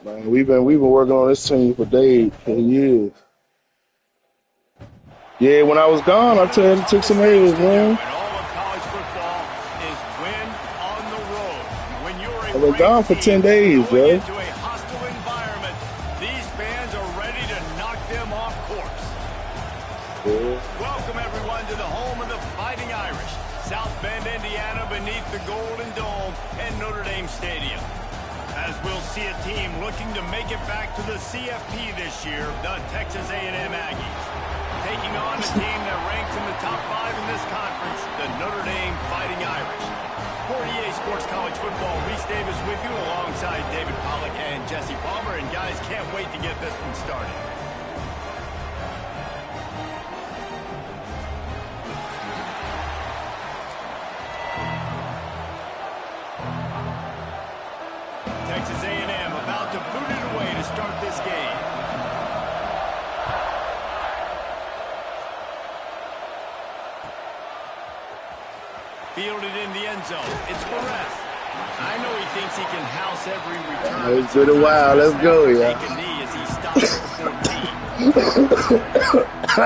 Man, we've been working on this team for days, for years. Yeah, when I was gone, I tell you, it took some A's, man. I've been gone for 10 days, bro. Welcome, everyone, to the home of the Fighting Irish, South Bend, Indiana, beneath the Golden Dome and Notre Dame Stadium. As we'll see a team looking to make it back to the CFP this year, the Texas A&M Aggies. Taking on a team that ranks in the top 5 in this conference, the Notre Dame Fighting Irish. For EA Sports College Football, Reese Davis with you alongside David Pollack and Jesse Palmer. And guys, can't wait to get this one started. Texas A&M about to boot it away to start this game. Fielded in the end zone. It's Perez. I know he thinks he can house every return. It's been a while. Let's go, yeah. Take a knee as he stops at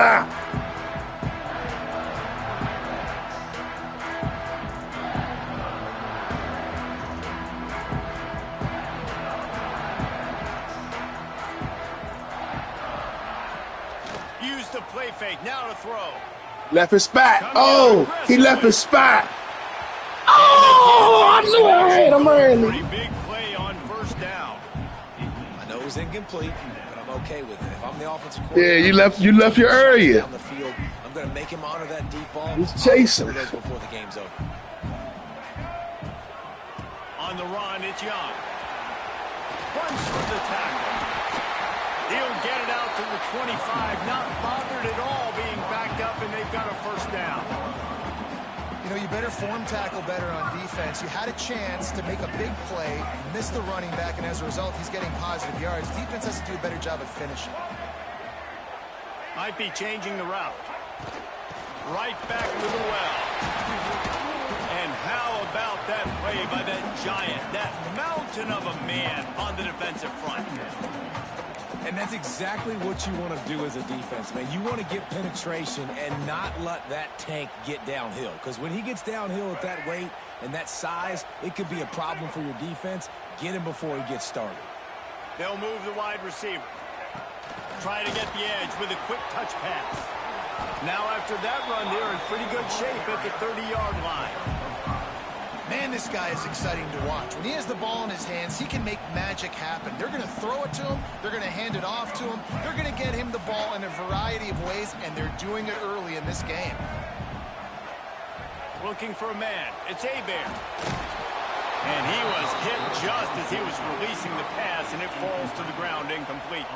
14. Use the play fake. Now to throw. Left his spot. Oh, he left his spot. Oh, I knew I had him early. Pretty big play on first down. I know it was incomplete, but I'm okay with it. If I'm the offensive Yeah, coordinator, you left your area. down the field, I'm going to make him honor that deep ball. He's chasing. Before the game's over. On the run, it's Young. Runs for the tackle. He'll get it out to the 25, not bothered at all being backed up, and they've got a first down. You know, you better form tackle better on defense. You had a chance to make a big play, missed the running back, and as a result, he's getting positive yards. Defense has to do a better job of finishing. Might be changing the route. Right back to the well. And how about that play by that giant, that mountain of a man on the defensive front? And that's exactly what you want to do as a defense, man. You want to get penetration and not let that tank get downhill. Because when he gets downhill at that weight and that size, it could be a problem for your defense. Get him before he gets started. They'll move the wide receiver. Try to get the edge with a quick touch pass. Now after that run, they're in pretty good shape at the 30-yard line. Man, this guy is exciting to watch. When he has the ball in his hands, he can make magic happen. They're going to throw it to him. They're going to hand it off to him. They're going to get him the ball in a variety of ways, and they're doing it early in this game. Looking for a man. It's Hebert. And he was hit just as he was releasing the pass, and it falls to the ground incomplete.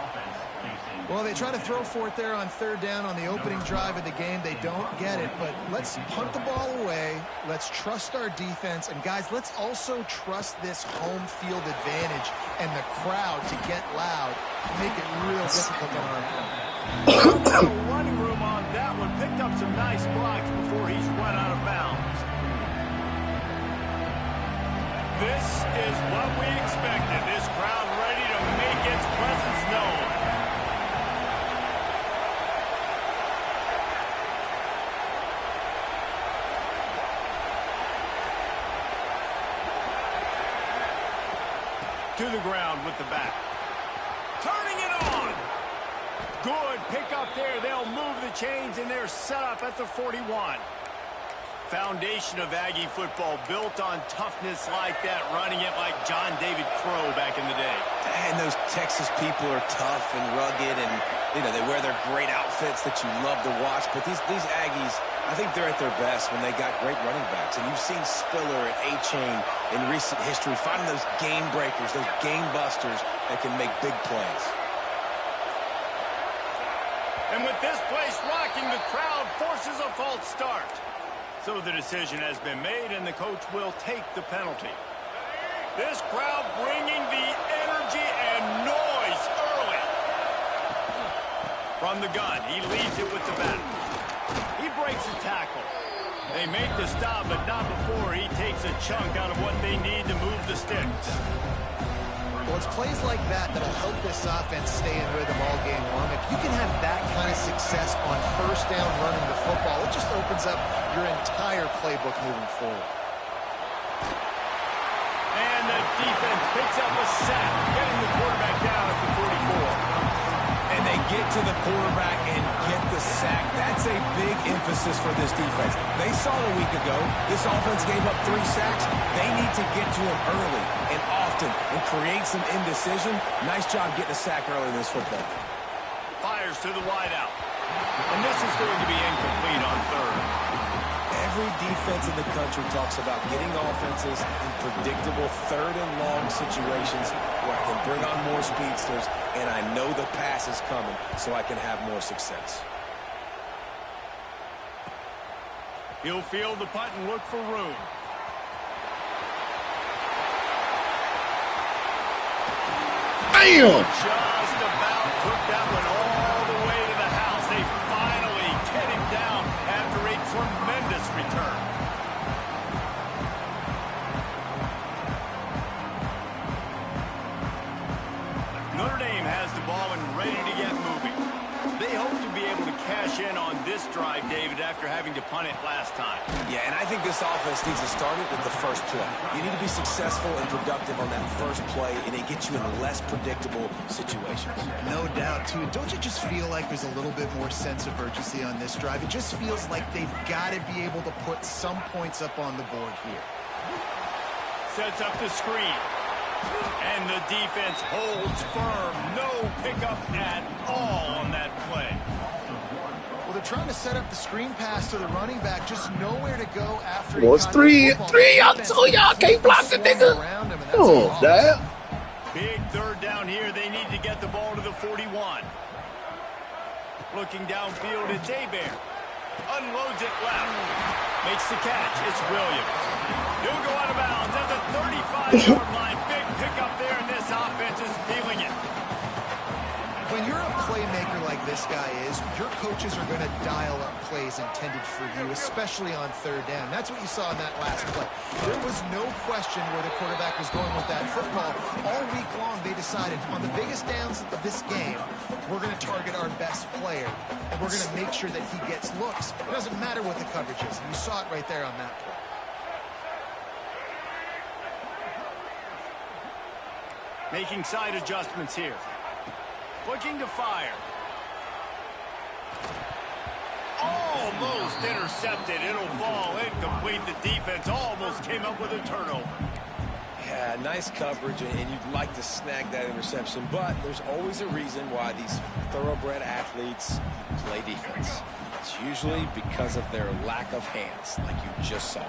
Well, they try to throw for it there on third down on the opening drive of the game. They don't get it, but let's punt the ball away. Let's trust our defense. And, guys, let's also trust this home field advantage and the crowd to get loud and make it real difficult on our part. Running room on that one. Picked up some nice blocks before he's run out of bounds. This is what we expected. This crowd ready to make its presence known. To the ground with the back. Turning it on. Good pick up there. They'll move the chains, and they're set up at the 41. Foundation of Aggie football built on toughness like that, running it like John David Crow back in the day. And those Texas people are tough and rugged, and you know they wear their great outfits that you love to watch. But these Aggies, I think they're at their best when they got great running backs. And you've seen Spiller and A-Chain in recent history finding those game breakers, those game busters that can make big plays. And with this place rocking, the crowd forces a false start. So the decision has been made, and the coach will take the penalty. This crowd bringing the energy and noise early. From the gun, he leads it with the back. He breaks a tackle. They make the stop, but not before he takes a chunk out of what they need to move the sticks. Well, it's plays like that that'll help this offense stay in rhythm all game long. If you can have that kind of success on first down running the football, it just opens up your entire playbook moving forward. And the defense picks up a sack, getting the quarterback down at the 44. And they get to the quarterback and get the sack. That's a big emphasis for this defense. They saw a week ago, this offense gave up 3 sacks. They need to get to him early and often and create some indecision. Nice job getting a sack early in this football. Fires to the wideout. And this is going to be incomplete on third. Every defense in the country talks about getting offenses in predictable third and long situations where I can bring on more speedsters and I know the pass is coming so I can have more success. He'll field the punt and look for room. Bam! Just about took that one all the way to the house. They finally get him down after a tremendous return. Notre Dame has the ball and ready to get moving. They hope to be able to cash in on this drive, David, after having to punt it last time. Yeah, and I think this offense needs to start it with the first play. You need to be successful and productive on that first play, and it gets you in less predictable situations. No doubt, too. Don't you just feel like there's a little bit more sense of urgency on this drive? It just feels like they've got to be able to put some points up on the board here. Sets up the screen. And the defense holds firm. No pickup at all on that play. Well, they're trying to set up the screen pass to the running back, just nowhere to go after. Well, it's three. Y'all can't block the nigga. Oh, damn. Big third down here. They need to get the ball to the 41. Looking downfield, it's Hebert. Unloads it left. Makes the catch. It's Williams. He'll go out of bounds at the 35-yard line. Big pickup there, and this offense is feeling it. When you're a playmaker like this guy is, your coaches are going to dial up plays intended for you, especially on third down. That's what you saw in that last play. There was no question where the quarterback was going with that football. All week long, they decided on the biggest downs of this game, we're going to target our best player, and we're going to make sure that he gets looks. It doesn't matter what the coverage is. You saw it right there on that play. Making side adjustments here. Looking to fire. Almost intercepted. It'll fall incomplete. The defense almost came up with a turnover. Yeah, nice coverage, and you'd like to snag that interception, but there's always a reason why these thoroughbred athletes play defense. It's usually because of their lack of hands, like you just saw.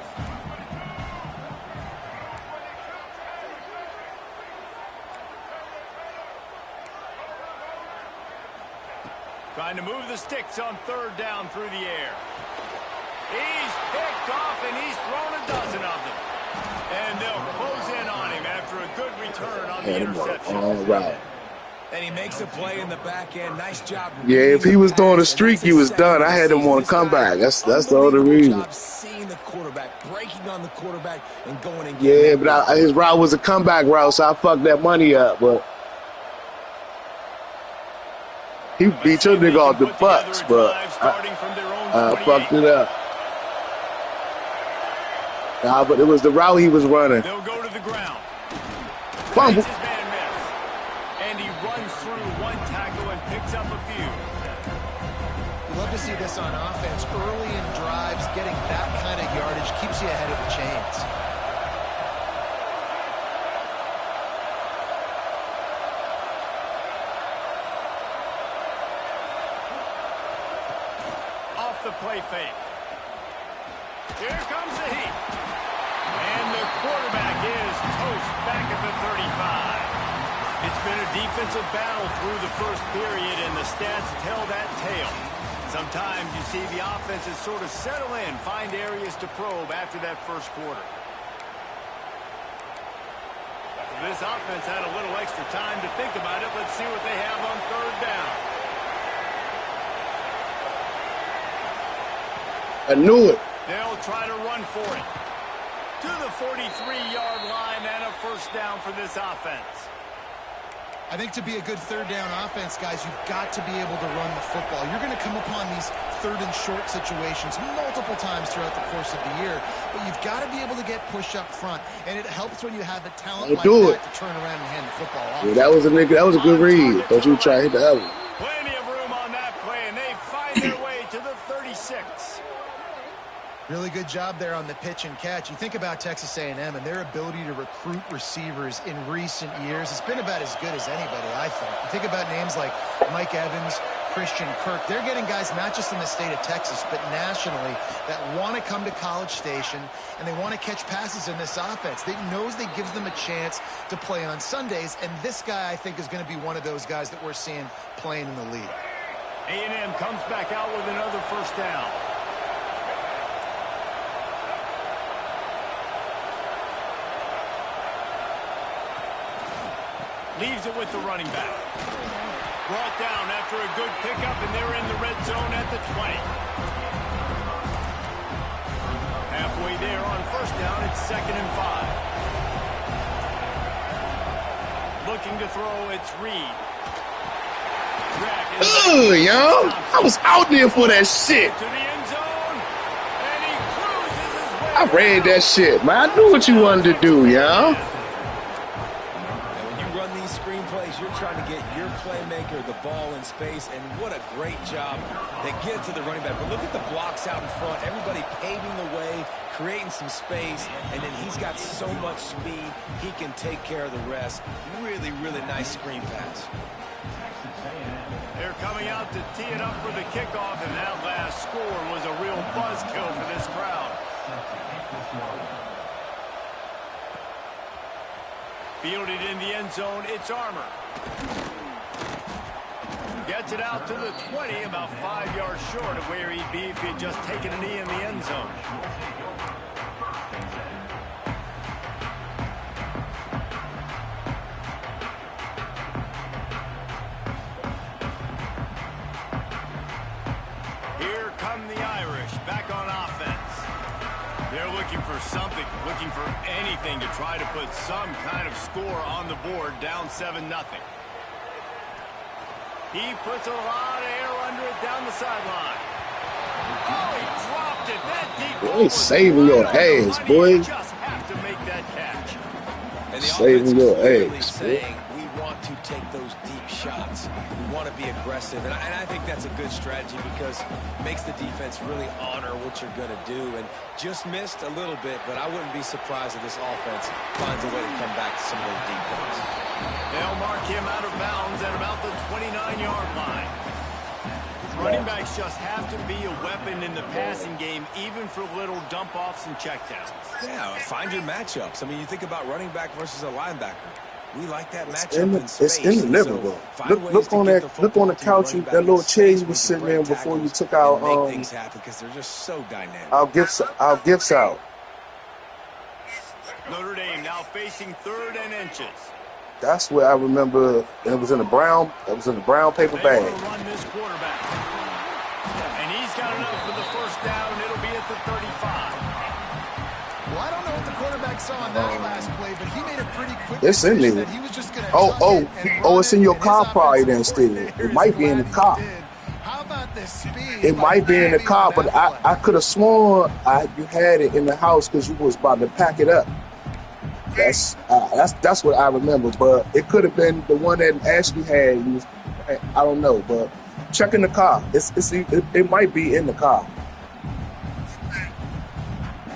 Trying to move the sticks on third down through the air. He's picked off, and he's thrown a dozen of them. And they'll close in on him after a good return on the interception. All right. And he makes a play in the back end. Nice job. Yeah, if he was doing a streak, he was done. I had him want to come back. That's the other reason. Seeing the quarterback, breaking on the quarterback, and going and yeah, but his route was a comeback route, so I fucked that money up. But he beat your nigga off the Bucks, but I fucked it up. Nah, but it was the route he was running. They'll go to the ground. Fumble. His man missed. And he runs through one tackle and picks up a few. Love to see this on offense. Early in drives, getting that kind of yardage keeps you ahead of the chains. Off the play fake. Here comes the heat. And the quarterback is toast back at the 35. It's been a defensive battle through the first period, and the stats tell that tale. Sometimes you see the offenses sort of settle in, find areas to probe after that first quarter. This offense had a little extra time to think about it. Let's see what they have on third down. I knew it. They'll try to run for it. To the 43-yard line and a first down for this offense. I think to be a good third down offense, guys, you've got to be able to run the football. You're going to come upon these third and short situations multiple times throughout the course of the year, but you've got to be able to get push up front, and it helps when you have a talent like that to turn around and hand the football off. Yeah, that was a good read. Thought you were trying to hit the other. Plenty of room on that play, and they find their way to the 36. Really good job there on the pitch and catch. You think about Texas A&M and their ability to recruit receivers in recent years. It's been about as good as anybody, I think. You think about names like Mike Evans, Christian Kirk. They're getting guys not just in the state of Texas, but nationally that want to come to College Station, and they want to catch passes in this offense. They knows they gives them a chance to play on Sundays, and this guy, I think, is going to be one of those guys that we're seeing playing in the league. A&M comes back out with another first down. Leaves it with the running back. Brought down after a good pickup, and they're in the red zone at the 20. Halfway there on first down, it's 2nd and 5. Looking to throw, it's Reed. Ugh, yo. I was out there for that shit. To the end zone, and he cruises his way. I read that shit, man. I knew what you wanted to do, yo. You're trying to get your playmaker the ball in space, and what a great job. They get it to the running back. But look at the blocks out in front. Everybody paving the way, creating some space, and then he's got so much speed, he can take care of the rest. Really, really nice screen pass. They're coming out to tee it up for the kickoff, and that last score was a real buzzkill for this crowd. Fielded in the end zone, it's Armour. Gets it out to the 20, about 5 yards short of where he'd be if he'd just taken a knee in the end zone. Here come the Irish, back on offense. They're looking for something, looking for anything to try to put some kind of score on the board, down 7-0. He puts a lot of air under it down the sideline. Oh, he dropped it. That deep ball Boy, saving your ass, boy. You just have to make that catch. And the Saving your really ass, saying we want to take those deep shots. We want to be aggressive, and I think that's a good strategy because it makes the defense really honor what you're going to do. And just missed a little bit, but I wouldn't be surprised if this offense finds a way to come back to some of those deep ones. They'll mark him out of bounds at about the 29-yard line. Running backs just have to be a weapon in the passing game, even for little dump-offs and checkdowns. Yeah, find your matchups. I mean, you think about running back versus a linebacker. We like that It's matchup in space. in the living room. Look on the couch. That little chair you was sitting in before you took our make things happen because they're just so dynamic. our gifts out. Notre Dame now facing 3rd and inches. That's where I remember. It was in a brown. It was in a brown paper They bag. want to run this quarterback. And he's got enough for the first down. It'll be at the 35. Well, I don't know what the quarterback saw on that last play, but he made a pretty quick It's in decision there. that he was just going to It's in your car probably then still. It might be in the car. How about this speed? It might be in the car, but I could have sworn you had it in the house because you was about to pack it up. That's what I remember, but it could have been the one that Ashley had. I don't know, but check in the car. It might be in the car.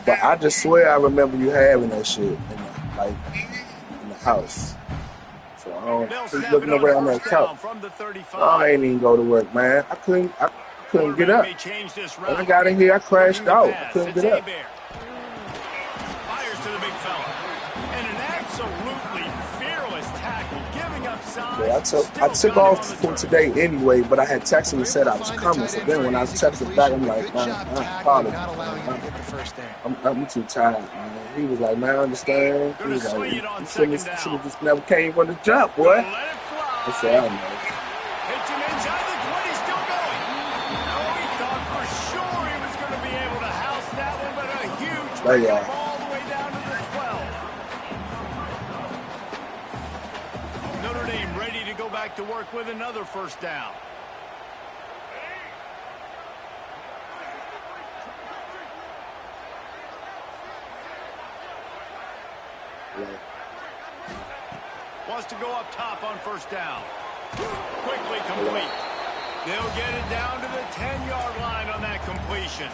But I just swear I remember you having that shit in the house. So I don't keep looking around that couch. I ain't even go to work, man. I couldn't get up. When I got in here, I crashed out. I couldn't get up. Fires to the big fella. And an absolutely fearless tackle, giving up size. Yeah, I took off from today anyway, but I had texted and said I was coming. So then when I texted back, I'm like, man, I'm too tired, man. He was like, man, I understand. He was like, you should have just never came from the jump, boy. I said, I know. Hits him inside the 20, still going. Oh, he thought for sure he was going to be able to house that one, but a huge pickup all the way down to the 12. Notre Dame ready to back to work with another first down. Wants to go up top on first down. Quickly complete. They'll get it down to the 10-yard line on that completion.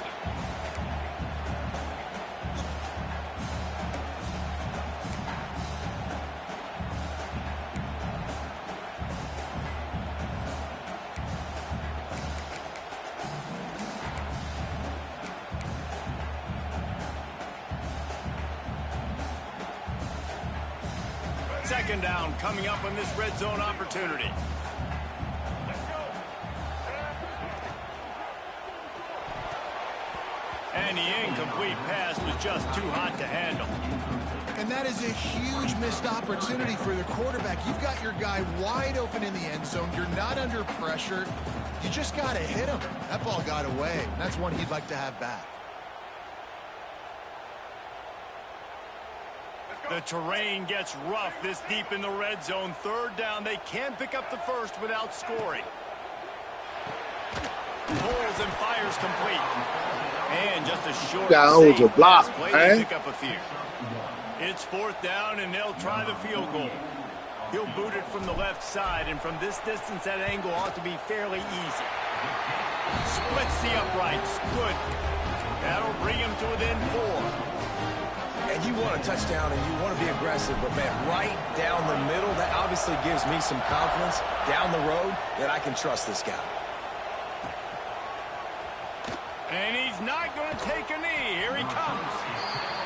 Second down coming up on this red zone opportunity. And the incomplete pass was just too hot to handle. And that is a huge missed opportunity for the quarterback. You've got your guy wide open in the end zone. You're not under pressure. You just got to hit him. That ball got away. That's one he'd like to have back. The terrain gets rough this deep in the red zone. Third down. They can't pick up the first without scoring. Pulls and fires complete. And just a short a block, play to pick up a few. It's fourth down, and they'll try the field goal. He'll boot it from the left side, and from this distance, that angle ought to be fairly easy. Splits the uprights. Good. That'll bring him to within 4. And you want a touchdown, and you want to be aggressive, but, man, right down the middle, that obviously gives me some confidence down the road that I can trust this guy. And he's not going to take a knee. Here he comes.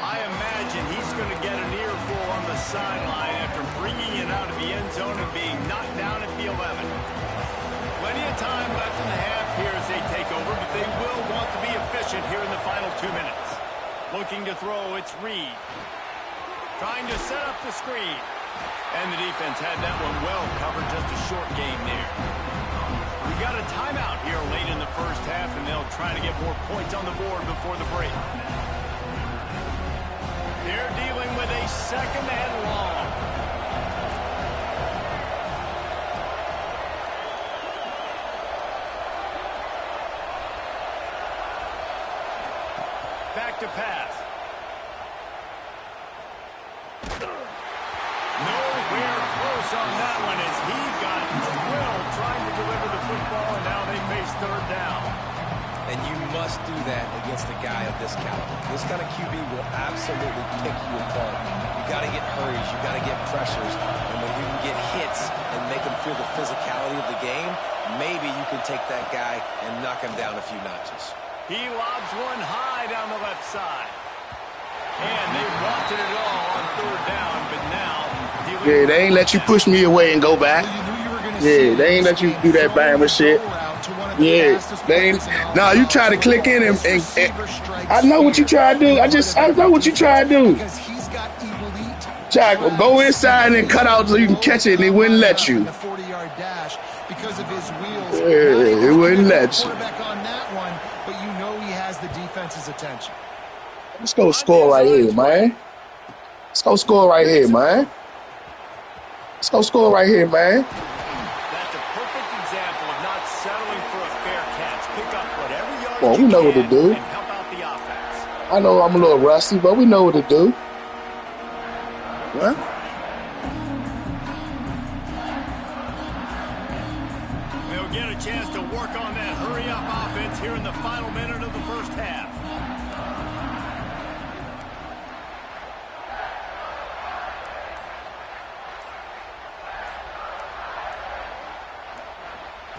I imagine he's going to get an earful on the sideline after bringing it out of the end zone and being knocked down at the 11. Plenty of time left in the half here as they take over, but they will want to be efficient here in the final 2 minutes. Looking to throw, it's Reed. Trying to set up the screen. And the defense had that one well covered, just a short game there. We got a timeout here late in the first half, and they'll try to get more points on the board before the break. They're dealing with a second and long. Back to pass. Nowhere close on that one as he got drilled trying to deliver the football, and now they face third down. And you must do that against a guy of this caliber. This kind of QB will absolutely pick you apart. You got to get hurries, you got to get pressures, and when you can get hits and make him feel the physicality of the game, maybe you can take that guy and knock him down a few notches. He lobs one high down the left side. And they wanted it all on third down, but now... Yeah, they ain't let you push me away and go back. Yeah, they ain't let you do that Bama shit. Yeah, they ain't... Nah, you try to click in and I know what you try to do. I know what you try to do. Try to go inside and cut out so you can catch it, and they wouldn't let you. Yeah, it wouldn't let you. Attention. Let's go score right here, man. Let's go score right here, man. Let's go score right here, man. That's a perfect example of not settling for a fair catch. Pick up whatever yard Well, we know what to do. and help out the offense. I know I'm a little rusty, but we know what to do. What? They'll get a chance to work on that hurry-up offense here in the final minute of the first half.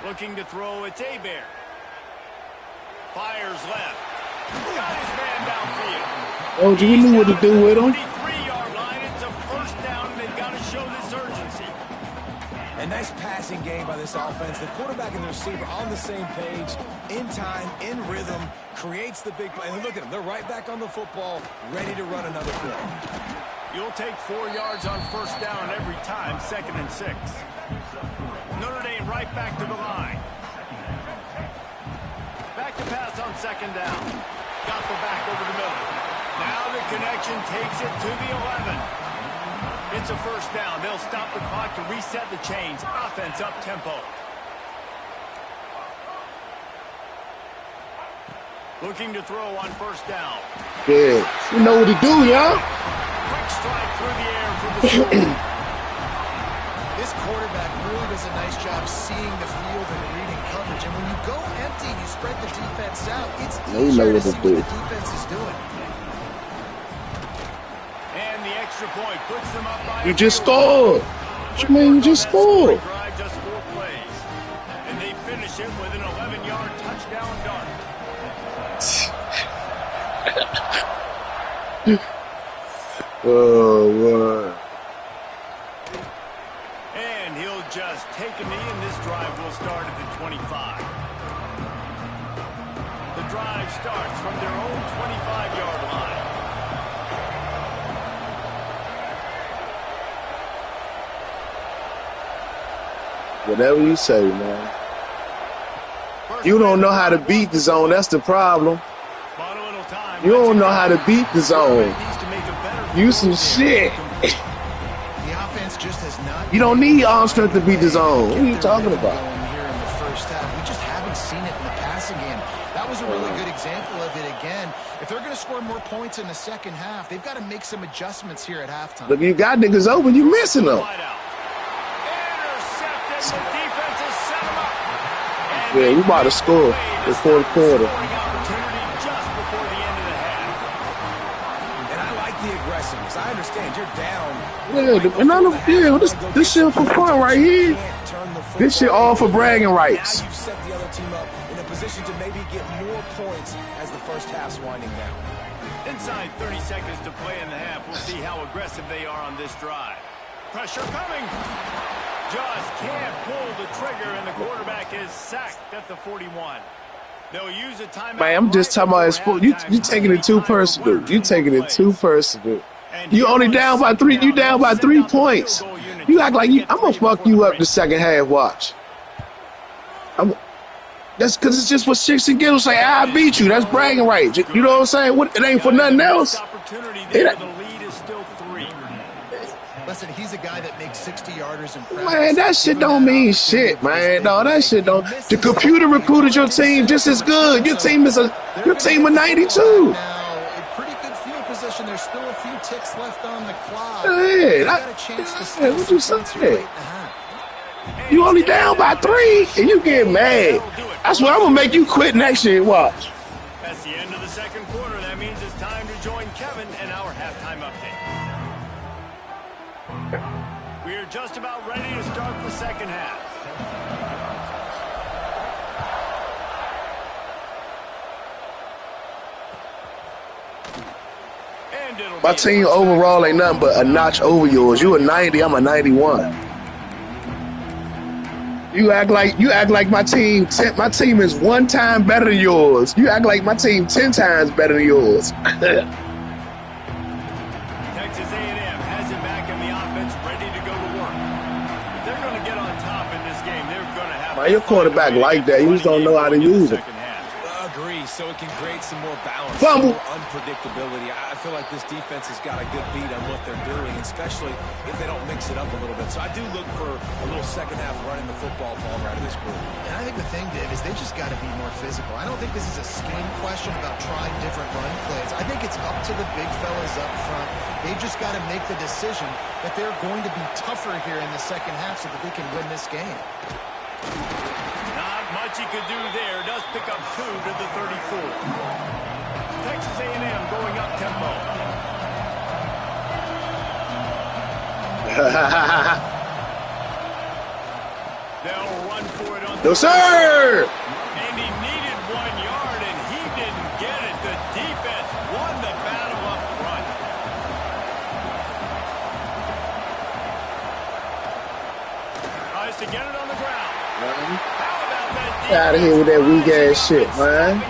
Looking to throw, it's Hebert. Fires left. Got his man downfield. Oh, we knew what to do with him. 23-yard line. It's a first down, and they've got to show this urgency. A nice passing game by this offense. The quarterback and the receiver on the same page, in time, in rhythm, creates the big play. And look at them. They're right back on the football, ready to run another play. You'll take 4 yards on first down every time, 2nd and 6. Notre Dame right back to the line. Back to pass on second down. Got the back over the middle. Now the connection takes it to the 11. It's a first down. They'll stop the clock to reset the chains. Offense up tempo. Looking to throw on first down. Yeah, you know what to do, y'all. Quick strike through the air for the score. This quarterback really does a nice job seeing the field and reading coverage. And when you go empty and you spread the defense out, it's easier to see what the defense is doing. And the extra point puts them up by You just scored. What you mean you just scored? Drive just 4 plays. And they finish it with an 11-yard touchdown dart. Oh, what? And he'll just take a knee, and this drive will start at the 25. The drive starts from their own 25-yard line. Whatever you say, man. You don't know how to beat the zone. That's the problem. You don't know how to beat the zone. You some shit. The offense just has not. You don't need arm strength to beat the zone. What are you talking about? Here in the first half, we just haven't seen it in the passing game. That was a really good example of it again. If they're going to score more points in the second half, they've got to make some adjustments here at halftime. Look, you got niggas open, you missing them. Yeah, we about to score the fourth quarter. I understand you're down. Yeah, this shit for fun right here. This shit all for bragging rights. Now you've set the other team up in a position to maybe get more points as the first half's winding down. Inside 30 seconds to play in the half. We'll see how aggressive they are on this drive. Pressure coming. Just can't pull the trigger, and the quarterback is sacked at the 41. They'll use a timeout. Man, I'm just talking about sport. You taking it too personal. You taking it too personal. You only down by 3. You down by 3 points. You act like I'm gonna fuck you up the second half. Watch. That's because it's just for shits and giggles. Say I beat you. That's bragging rights. You know what I'm saying? It ain't for nothing else. Listen, he's a guy that makes 60-yarders in practice. Man, that shit don't mean shit, man. No, that shit don't. The computer recruited your team just as good. Your team is a 92. Now, a pretty good field position. There's still a few ticks left on the clock. What you say? You only down by 3, and you get mad. That's why I'm gonna make you quit next year. Watch. That's the end of the second quarter. That means it's time to join Kevin and our halftime update. We're just about ready to start the second half. My team overall ain't nothing but a notch over yours. You a 90, I'm a 91. You act like my team. My team is 1 time better than yours. You act like my team 10 times better than yours. Texas A&M has it back in the offense, ready to go to work. If they're going to get on top in this game, they're going to have. Man, your quarterback like that. You just don't know how to use it. Agree. So it can create some more balance, Fumble. some more unpredictability. I feel like this defense has got a good beat on what they're doing, especially if they don't mix it up a little bit. So I do look for a little second half running the football ball right of this group. And I think the thing, Dave, is they just got to be more physical. I don't think this is a scheme question about trying different run plays. I think it's up to the big fellas up front. They've just got to make the decision that they're going to be tougher here in the second half so that they can win this game. Not much he could do there. Does pick up 2 to the 34. Texas A&M going up tempo. They'll run for it on the No, sir! And he needed 1 yard, and he didn't get it. The defense won the battle up front. Tries to get it on the ground. Get out of here with that weak ass shit, man.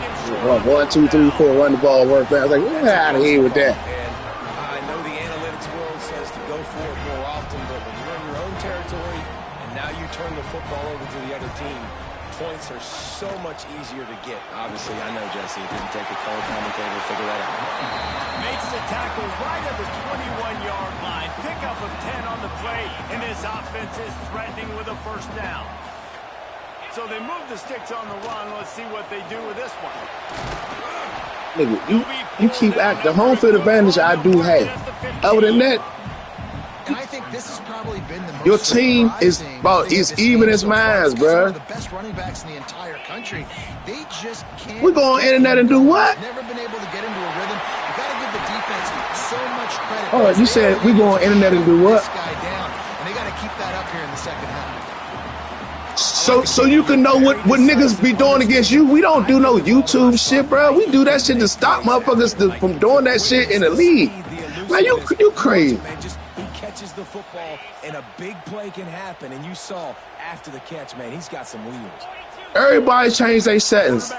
1, 2, 3, 4, run the ball, work back. I was like, get out of here with that. And I know the analytics world says to go for it more often, but when you're in your own territory and now you turn the football over to the other team, points are so much easier to get. Obviously, I know, Jesse, it didn't take a color commentator to figure that out. Makes the tackle right at the 21-yard line. Pickup of 10 play, and this offense is threatening with a first down. So they move the sticks on the run. Let's see what they do with this one. Nigga, you keep acting. The home field advantage I do have. Other than that, and I think this has probably been the most your team is even as mine, bro. The best running backs in the entire country. They just can't. We're going internet and do what? Never been able to get into a rhythm. You got to give the defense so much credit. Oh, you said we going internet and do what? This guy down, and they got to keep that up here in the second half. So you can know what niggas be doing against you. We don't do no YouTube shit, bro. We do that shit to stop motherfuckers from doing that shit in the league. Man, you crazy. He catches the football, and a big play can happen. And you saw after the catch, man, he's got some wheels. Everybody change their settings.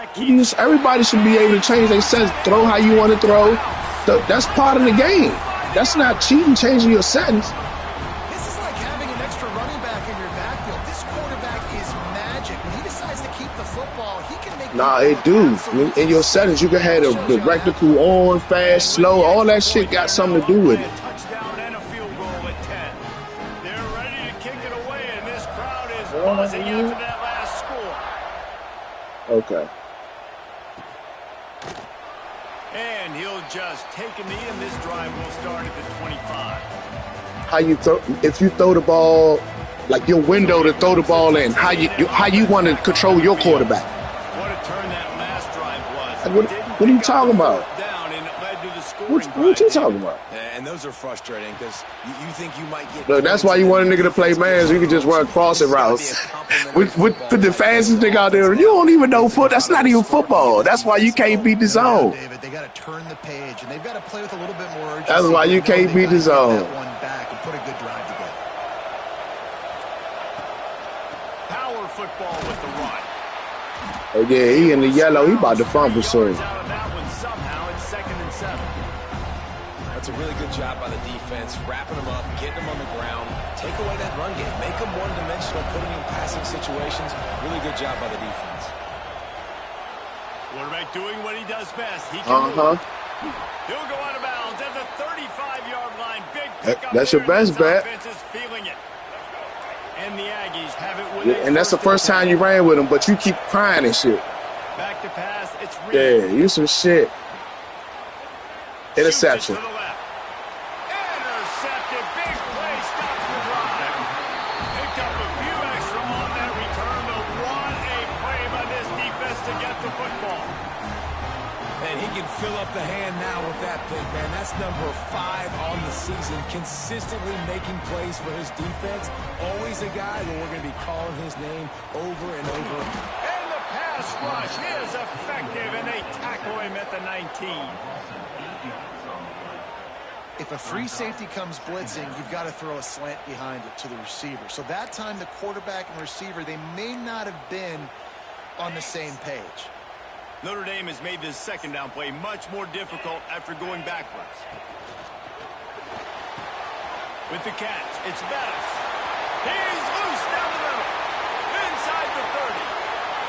Everybody should be able to change their settings. Throw how you want to throw. That's part of the game. That's not cheating, changing your settings. This is like having an extra running back in your backfield. This quarterback is magic. When he decides to keep the football, he can make. Nah, it do. In your settings, you can have the rectical on, fast, slow. All that shit got something to do with it. Touchdown and a field goal at 10. They're ready to kick it away, and this crowd is buzzing after that last score. Okay. And he'll just take a knee, and this drive will start at the 25. How you throw? If you throw the ball, like your window to throw the ball in, how you want to control your quarterback? What a turn that last drive was. What are you talking about? What you talking about? And those are frustrating because you think you might get. Look, that's why you want a nigga to play man, so you can just run crossing routes. Put the fastest nigga out there. You don't even know foot. That's not even football. That's why you can't beat the zone. David, they got to turn the page, and they've got to play with a little bit more urgency. That's why you can't beat the zone. That one back and put a good drive together. Power football with the run. Oh yeah, he in the yellow. He about to fumble soon. Somehow it's 2nd and 7. That's a really good job by the defense, wrapping them up, getting them on the ground, take away that run game, make them one-dimensional, put them in passing situations. Really good job by the defense. Quarterback doing what he does best. He can move. He'll go out of bounds at the 35-yard line. Big pickup. That's your best bet. Is feeling it. And the Aggies have it with and that's the first time you ran with him, but you keep crying and shit. Back to pass. It's yeah, you some shit. Interception. Intercepted. Big play. Stops the drive. Picked up a few extra on that return. What a play by this defense to get the football. And he can fill up the hand now with that pick, man. That's number 5 on the season. Consistently making plays for his defense. Always a guy where we're going to be calling his name over and over. And the pass rush is effective, and they tackle him at the 19. If a free safety comes blitzing, you've got to throw a slant behind it to the receiver. So that time the quarterback and receiver, they may not have been on the same page. Notre Dame has made this second down play much more difficult after going backwards. With the catch, it's Bettis. He's loose down the middle. Inside the 30.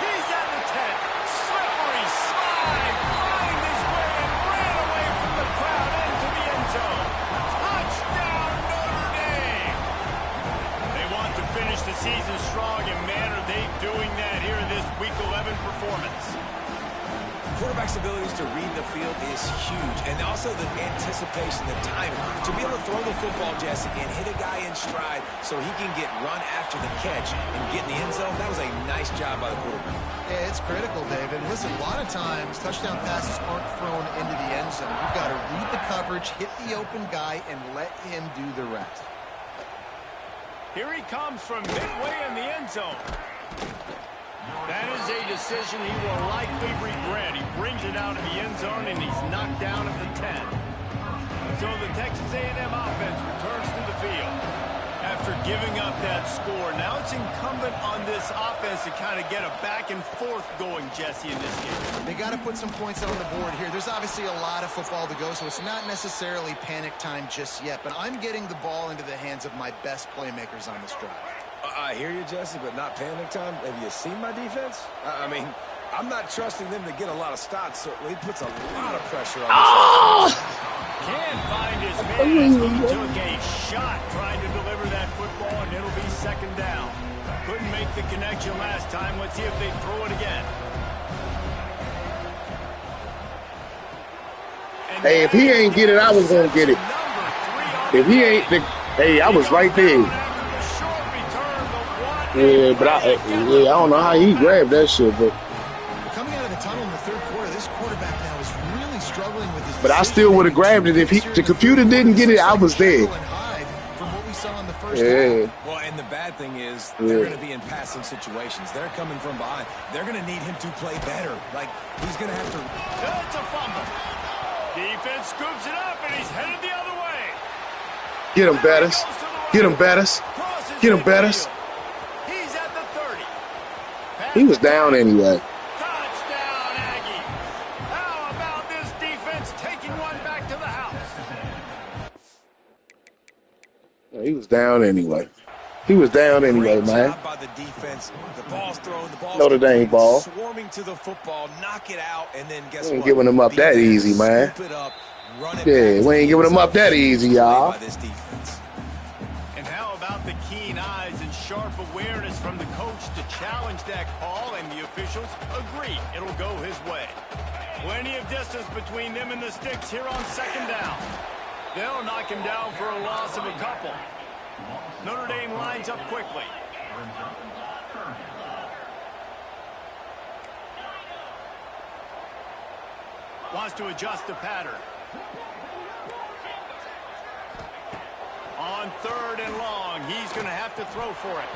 He's at the 10. Slippery slide. Find his way and ran away from the crowd into the end zone. Touchdown, Notre Dame. They want to finish the season strong, and man, are they doing that here in this Week 11 performance. Quarterback's abilities to read the field is huge, and also the anticipation, the timing. To be able to throw the football, Jesse, and hit a guy in stride so he can get run after the catch and get in the end zone, that was a nice job by the quarterback. Yeah, it's critical, David. Listen, a lot of times touchdown passes aren't thrown into the end zone. You've got to read the coverage, hit the open guy, and let him do the rest. Here he comes from midway in the end zone. That is a decision he will likely regret. He brings it out of the end zone, and he's knocked down at the 10. So the Texas A&M offense returns to the field. After giving up that score, now it's incumbent on this offense to kind of get a back and forth going, Jesse, in this game. They got to put some points on the board here. There's obviously a lot of football to go, so it's not necessarily panic time just yet, but I'm getting the ball into the hands of my best playmakers on this drive. I hear you, Jesse, but not panic time. Have you seen my defense? I mean, I'm not trusting them to get a lot of stops, so he puts a lot of pressure on this. Can't find his man. He took a shot trying to deliver that the connection last time. Let's see if they throw it again. Hey, if he ain't get it, I was gonna get it. If he ain't, hey, I was right there. Yeah, but I don't know how he grabbed that shit, but. Coming out of the tunnel in the third quarter, this quarterback now is really struggling with his. But I still would have grabbed it if the computer didn't get it. I was there. From what we saw in the first half. Well, and the bad thing is they're going to be in passing situations. They're coming from behind. They're going to need him to play better. Like he's going to have to. It's a fumble. Defense scoops it up, and he's headed the other way. Get him, Bettis. Get him, Bettis. Get him, Bettis. He's at the 30. He was down anyway. Touchdown, Aggie. How about this defense taking one back to the house? He was down anyway. He was down anyway, man. By the defense. The ball's thrown. The ball's Notre Dame ball. Swarming to the football, knock it out, and then guess we ain't what? Giving them up that easy, man. Yeah, we ain't giving them up that easy, y'all. And how about the keen eyes and sharp awareness from the coach to challenge that call, and the officials agree it'll go his way. Plenty of distance between them and the sticks here on second down. They'll knock him down for a loss of a couple. Notre Dame lines up quickly. Wants to adjust the pattern. On third and long, he's going to have to throw for it.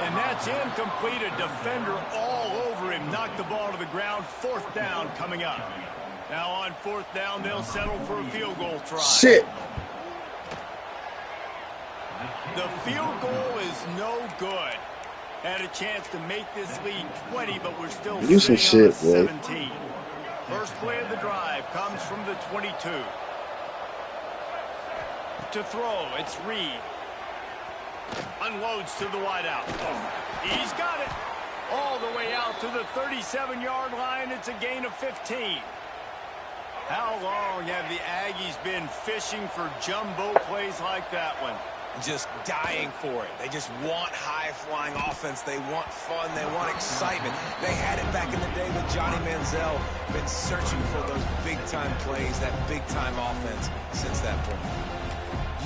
And that's incomplete. A defender all over him. Knocked the ball to the ground. Fourth down coming up. Now on fourth down, they'll settle for a field goal try. Shit. The field goal is no good. Had a chance to make this lead 20, but we're still sitting on 17. First play of the drive comes from the 22. To throw, it's Reed. Unloads to the wideout. He's got it. All the way out to the 37-yard line. It's a gain of 15. How long have the Aggies been fishing for jumbo plays like that one? Just dying for it. They just want high-flying offense. They want fun. They want excitement. They had it back in the day with Johnny Manziel. Been searching for those big-time plays, that big-time offense since that point.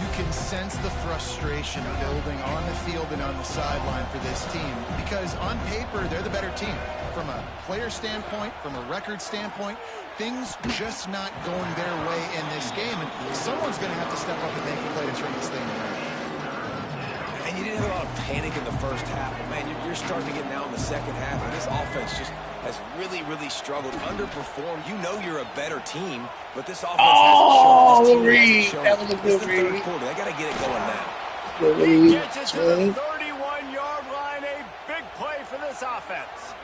You can sense the frustration building on the field and on the sideline for this team because on paper, they're the better team. From a player standpoint, from a record standpoint, things just not going their way in this game. And someone's going to have to step up and make a play to turn this thing around. And you didn't have a lot of panic in the first half, but man, you're starting to get now in the second half, and this offense just has really, really struggled, underperformed. You know you're a better team, but this offense hasn't shown. Reed, that was a good read. Third quarter, they got to get it going now. He gets it to the 31-yard line. A big play for this offense.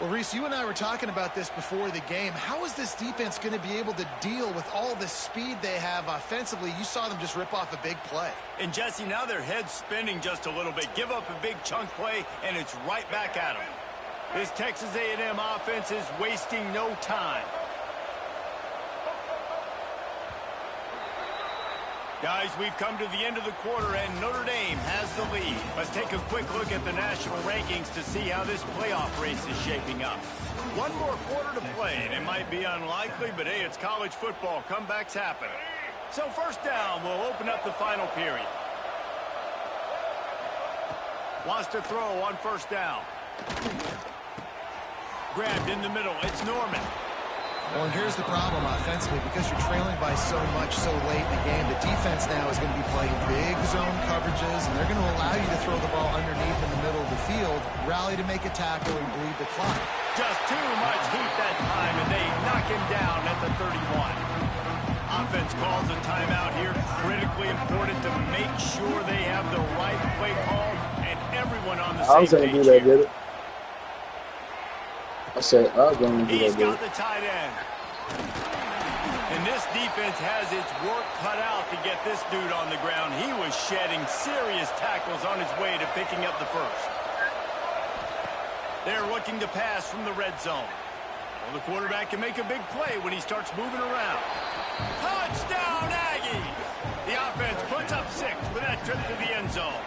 Well, Reese, you and I were talking about this before the game. How is this defense going to be able to deal with all the speed they have offensively? You saw them just rip off a big play. And, Jesse, now their head's spinning just a little bit. Give up a big chunk play, and it's right back at them. This Texas A&M offense is wasting no time. Guys, we've come to the end of the quarter, and Notre Dame has the lead. Let's take a quick look at the national rankings to see how this playoff race is shaping up. One more quarter to play, and it might be unlikely, but hey, it's college football. Comebacks happen. So first down, we'll open up the final period. Wants to throw on first down. Grabbed in the middle. It's Norman. Well, and here's the problem offensively. Because you're trailing by so much so late in the game, the defense now is going to be playing big zone coverages, and they're going to allow you to throw the ball underneath in the middle of the field, rally to make a tackle, and bleed the clock. Just too much heat that time, and they knock him down at the 31. Offense calls a timeout here. Critically important to make sure they have the right play call and everyone on the same page here. I said I was going to do that. He's got the tight end. And this defense has its work cut out to get this dude on the ground. He was shedding serious tackles on his way to picking up the first. They're looking to pass from the red zone. Well, the quarterback can make a big play when he starts moving around. Touchdown, Aggie! The offense puts up 6 with that trip to the end zone.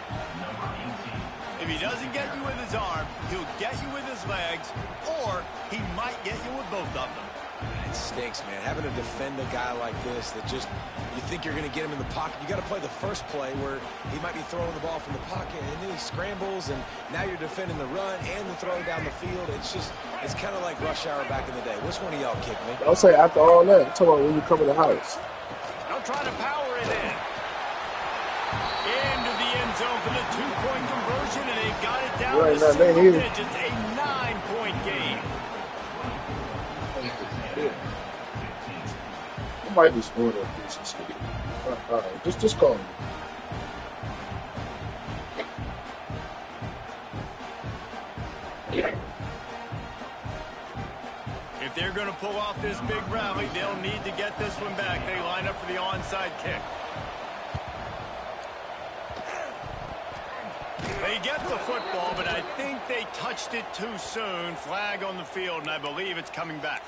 Maybe he doesn't get you with his arm, he'll get you with his legs, or he might get you with both of them. It stinks, man. Having to defend a guy like this that just, you think you're going to get him in the pocket. You got to play the first play where he might be throwing the ball from the pocket, and then he scrambles, and now you're defending the run and the throw down the field. It's just, it's kind of like rush hour back in the day. Which one of y'all kicked me? I'll say after all that, I'm talking about when you come in the house. They'll try to power it in. Into the end zone for the two-point conversion, and they've got it down to single digits, a 9-point game. I might be scoring that piece. All right, just call me. If they're going to pull off this big rally, they'll need to get this one back. They line up for the onside kick. They get the football, but I think they touched it too soon. Flag on the field, and I believe it's coming back.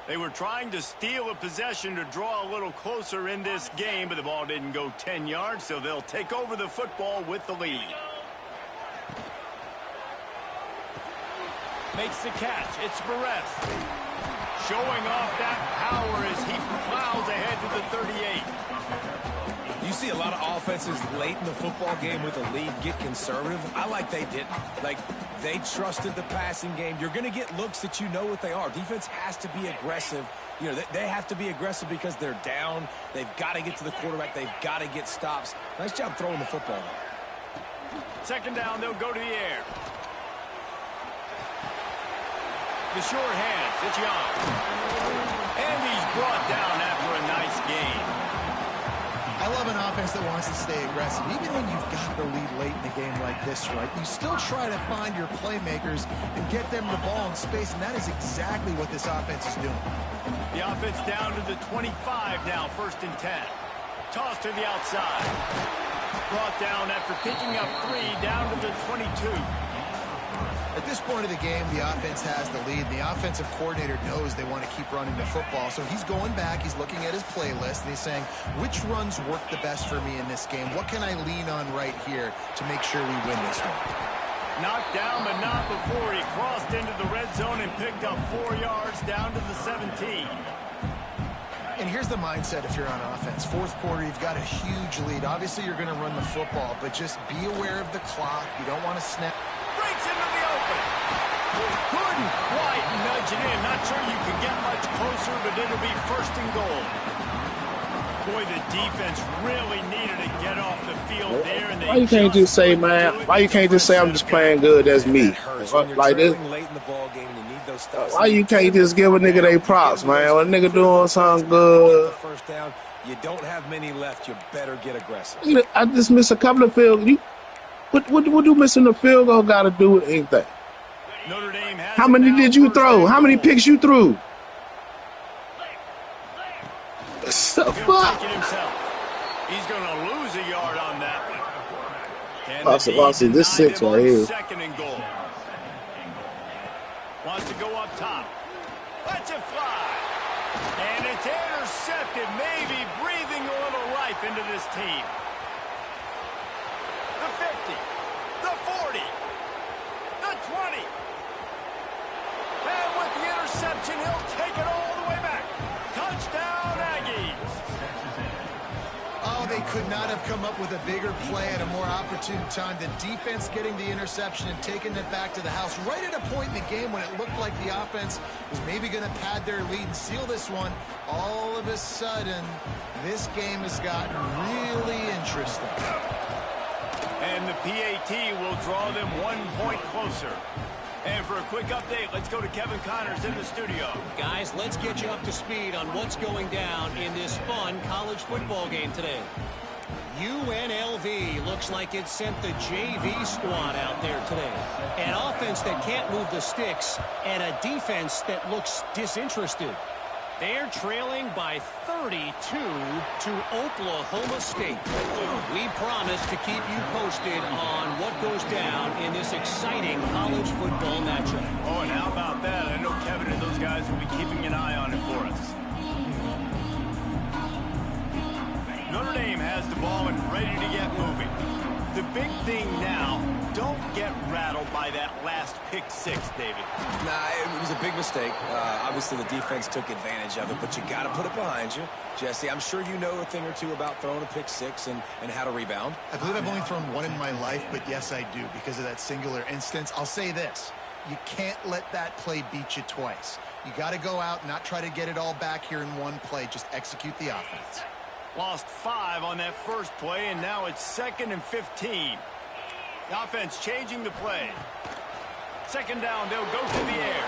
They were trying to steal a possession to draw a little closer in this game, but the ball didn't go 10 yards, so they'll take over the football with the lead. Makes the catch. It's Barres. Showing off that power as he plows ahead to the 38. You see a lot of offenses late in the football game with a lead get conservative. I like they didn't. Like, they trusted the passing game. You're going to get looks that you know what they are. Defense has to be aggressive. You know, they have to be aggressive because they're down. They've got to get to the quarterback. They've got to get stops. Nice job throwing the football. Second down, they'll go to the air. The short hands, it's Young. And he's brought down after a nice gain. I love an offense that wants to stay aggressive. Even when you've got the lead late in the game like this, right, you still try to find your playmakers and get them the ball in space, and that is exactly what this offense is doing. The offense down to the 25 now, 1st and 10. Toss to the outside. Brought down after picking up 3 down to the 22. At this point of the game, the offense has the lead. The offensive coordinator knows they want to keep running the football. So he's going back, he's looking at his playlist, and he's saying, which runs work the best for me in this game? What can I lean on right here to make sure we win this one? Knocked down, but not before he crossed into the red zone and picked up 4 yards down to the 17. And here's the mindset if you're on offense. 4th quarter, you've got a huge lead. Obviously, you're going to run the football, but just be aware of the clock. You don't want to snap. Breaks into the open. Couldn't quite nudge it in. Not sure you can get much closer, but it'll be 1st and goal. Boy, the defense really needed to get off the field there. And why you can't just say, man, why you can't just say I'm just playing good as me? Like this. Why you can't just give a nigga they props, man? When a nigga doing something good. First down, you don't have many left. You better get aggressive. I just missed a couple of field. What do missing the field goal got to do with anything? Notre Dame has How many did you throw? How many picks you threw? The fuck? He's going to lose a yard on that one. I'll see this 6 right here. 2nd and goal. Wants to go up top. Lets it fly. And it's intercepted, maybe breathing a little life into this team. The 50, the 40, the 20. And with the interception, he'll take it all the way back. Touchdown, Aggies. Oh, they could not have come up with a bigger play at a more opportune time. The defense getting the interception and taking it back to the house right at a point in the game when it looked like the offense was maybe going to pad their lead and seal this one. All of a sudden, this game has gotten really interesting. And the PAT will draw them 1 point closer. And for a quick update, let's go to Kevin Connors in the studio. Guys, let's get you up to speed on what's going down in this fun college football game today. UNLV looks like it sent the JV squad out there today. An offense that can't move the sticks and a defense that looks disinterested. They're trailing by 32 to Oklahoma State. We promise to keep you posted on what goes down in this exciting college football matchup. Oh, and how about that? I know Kevin and those guys will be keeping an eye on it for us. Notre Dame has the ball and ready to get moving. The big thing now, don't get rattled by that last pick six, David. Nah, it was a big mistake. Obviously, the defense took advantage of it, but you got to put it behind you. Jesse, I'm sure you know a thing or two about throwing a pick six and how to rebound. I believe I've only thrown one in my life, but yes, I do because of that singular instance. I'll say this. You can't let that play beat you twice. You got to go out, not try to get it all back here in one play. Just execute the offense. Lost 5 on that first play, and now it's 2nd and 15. The offense changing the play. 2nd down, they'll go to the air.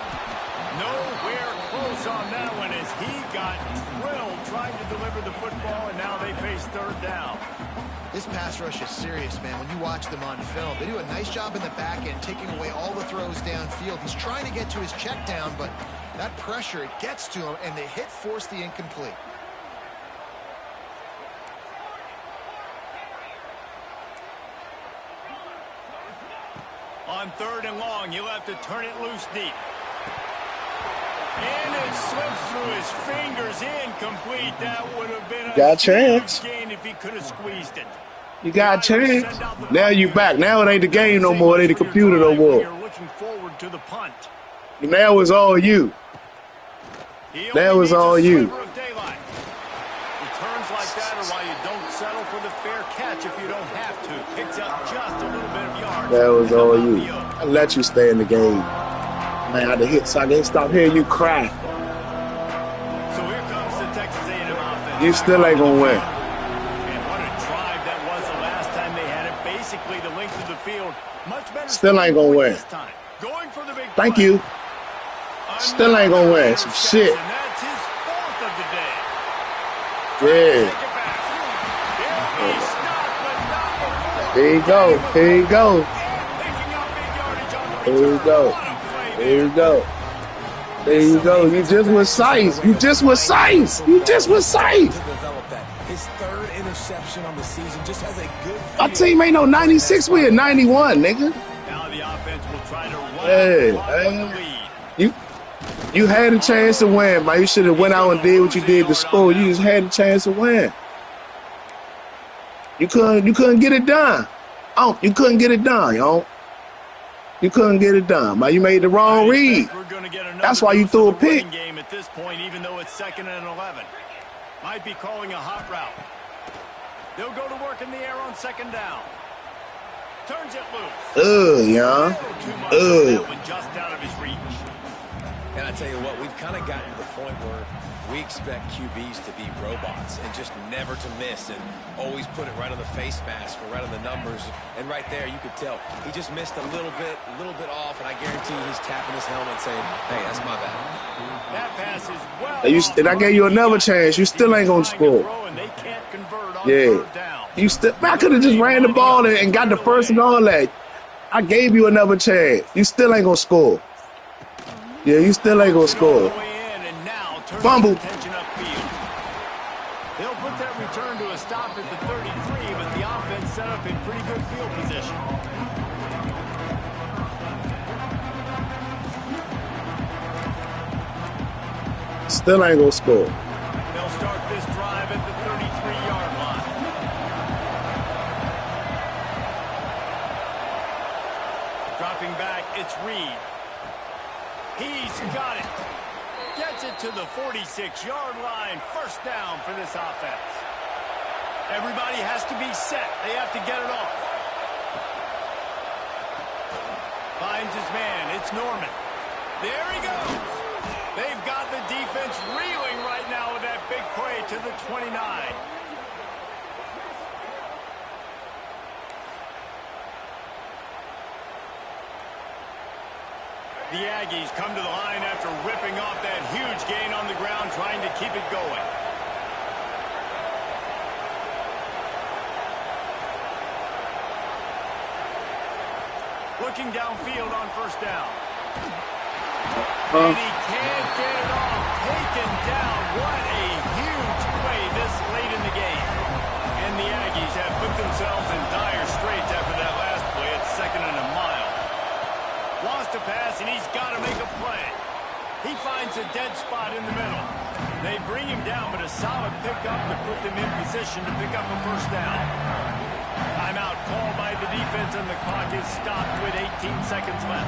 Nowhere close on that one as he got drilled trying to deliver the football, and now they face 3rd down. This pass rush is serious, man. When you watch them on film, they do a nice job in the back end, taking away all the throws downfield. He's trying to get to his check down, but that pressure, it gets to him, and the hit forced the incomplete. On 3rd and long, you'll have to turn it loose deep. And it slips through his fingers, incomplete. That would have been a got a chance. gain if he could have squeezed it. You got a chance. Now you back. Now it ain't the game no more. It ain't the computer no more. You're looking forward to the punt. Now it's all you. That was all you. Returns like that are why you don't settle for the fair catch if you don't have to. Picks up just a little bit of yards. That was all you. I let you stay in the game. Man, I had to hit so I didn't stop hearing you cry. So here comes the Texas A&M offense. You still ain't gonna win. And what a drive that was the last time they had it. Basically the length of the field. Much better. Still ain't gonna win. This time. Going for the big Thank play. you. Still ain't gonna win. Some shit. And that's his 4th of the day. Yeah. Take it back. He'll be stopped, but not before. Here you go. Here you go. Picking up big yardage on the Here you return. go. What a play There you go. There you go. You just was size. You just was size. You just was size. His 3rd interception on the season just has a good My team ain't no 96. We at 91, nigga. Now the offense will try to run Hey, out the man. lead. You had a chance to win, man. You should have went out and did what you did to score. You just had a chance to win. You couldn't get it done. Oh, you couldn't get it done, yo. You couldn't get it done, man. You made the wrong read. That's why you threw a pick. Game at this point, even though it's 2nd and 11. Might be calling a hot route. They'll go to work in the air on 2nd down. Turns it loose. Yeah. Too much on that one, just out of his reach. And I tell you what, we've kind of gotten to the point where we expect QBs to be robots and just never to miss and always put it right on the face mask or right on the numbers. And right there, you could tell he just missed a little bit off, and I guarantee he's tapping his helmet saying, hey, that's my bad. That pass is well. And I gave you another chance. You still ain't gonna score. And they can't convert on Yeah. 3rd down. You still. I could have just ran the ball and got the first and all that. I gave you another chance. You still ain't gonna score. Yeah, you still ain't gonna score. Fumble. They'll put that return to a stop at the 33, but the offense set up in pretty good field position. Still ain't gonna score. They'll start this drive at the 33-yard line. Dropping back, it's Reed. He's got it. Gets it to the 46-yard line. 1st down for this offense. Everybody has to be set. They have to get it off. Finds his man. It's Norman. There he goes. They've got the defense reeling right now with that big play to the 29. The Aggies come to the line after ripping off that huge gain on the ground, trying to keep it going. Looking downfield on 1st down. And he can't get it off. Taken down. What a huge play this late in the game. And the Aggies have put themselves in dire straits after that last play. It's 2nd and a mile. Lost a pass, and he's got to make a play. He finds a dead spot in the middle. They bring him down, but a solid pickup to put them in position to pick up a 1st down. Timeout called by the defense and the clock is stopped with 18 seconds left.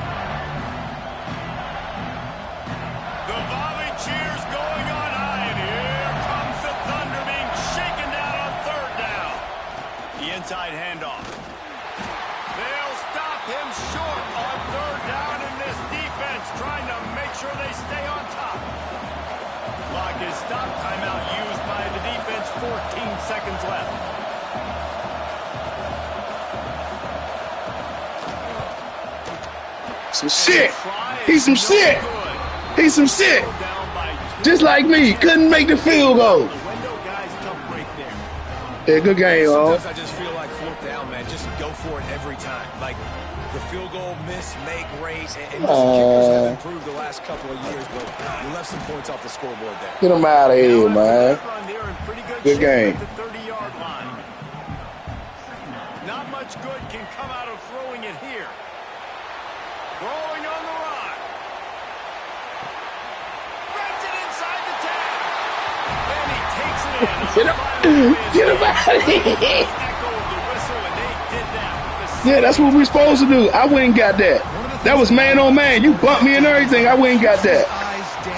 The volley cheers going on high, and here comes the Thunder being shaken down on third down. The inside handoff. They'll stop him short on third down, and this defense trying to make sure they stay on top. Clock is stopped. Timeout used by the defense. 14 seconds left. Some shit. He's some shit. He's some shit. Just like me. Couldn't make the field goal. Yeah, good game, y'all. Sometimes I just feel like fourth down, man. Just go for it every time. Like the field goal, miss, make, raise, and the kickers have improved the last couple of years, but you left some points off the scoreboard there. Get him out of here, man. Good game. The 30-yard line. Not much good can come out of throwing it here. Rolling on the run. Runs it inside the 10. And he takes it in. Get him out of here. Yeah, that's what we're supposed to do. I went and got that. That was man on man. You bumped me and everything. I went and got that.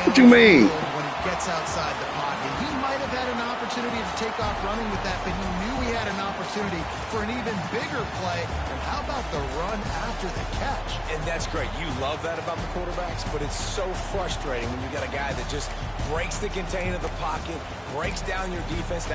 What you mean? When he gets outside the pocket, he might have had an opportunity to take off running with that, but he knew he had an opportunity for an even bigger play. And how about the run after the catch? And that's great. You love that about the quarterbacks, but it's so frustrating when you got a guy that just breaks the contain of the pocket, breaks down your defense.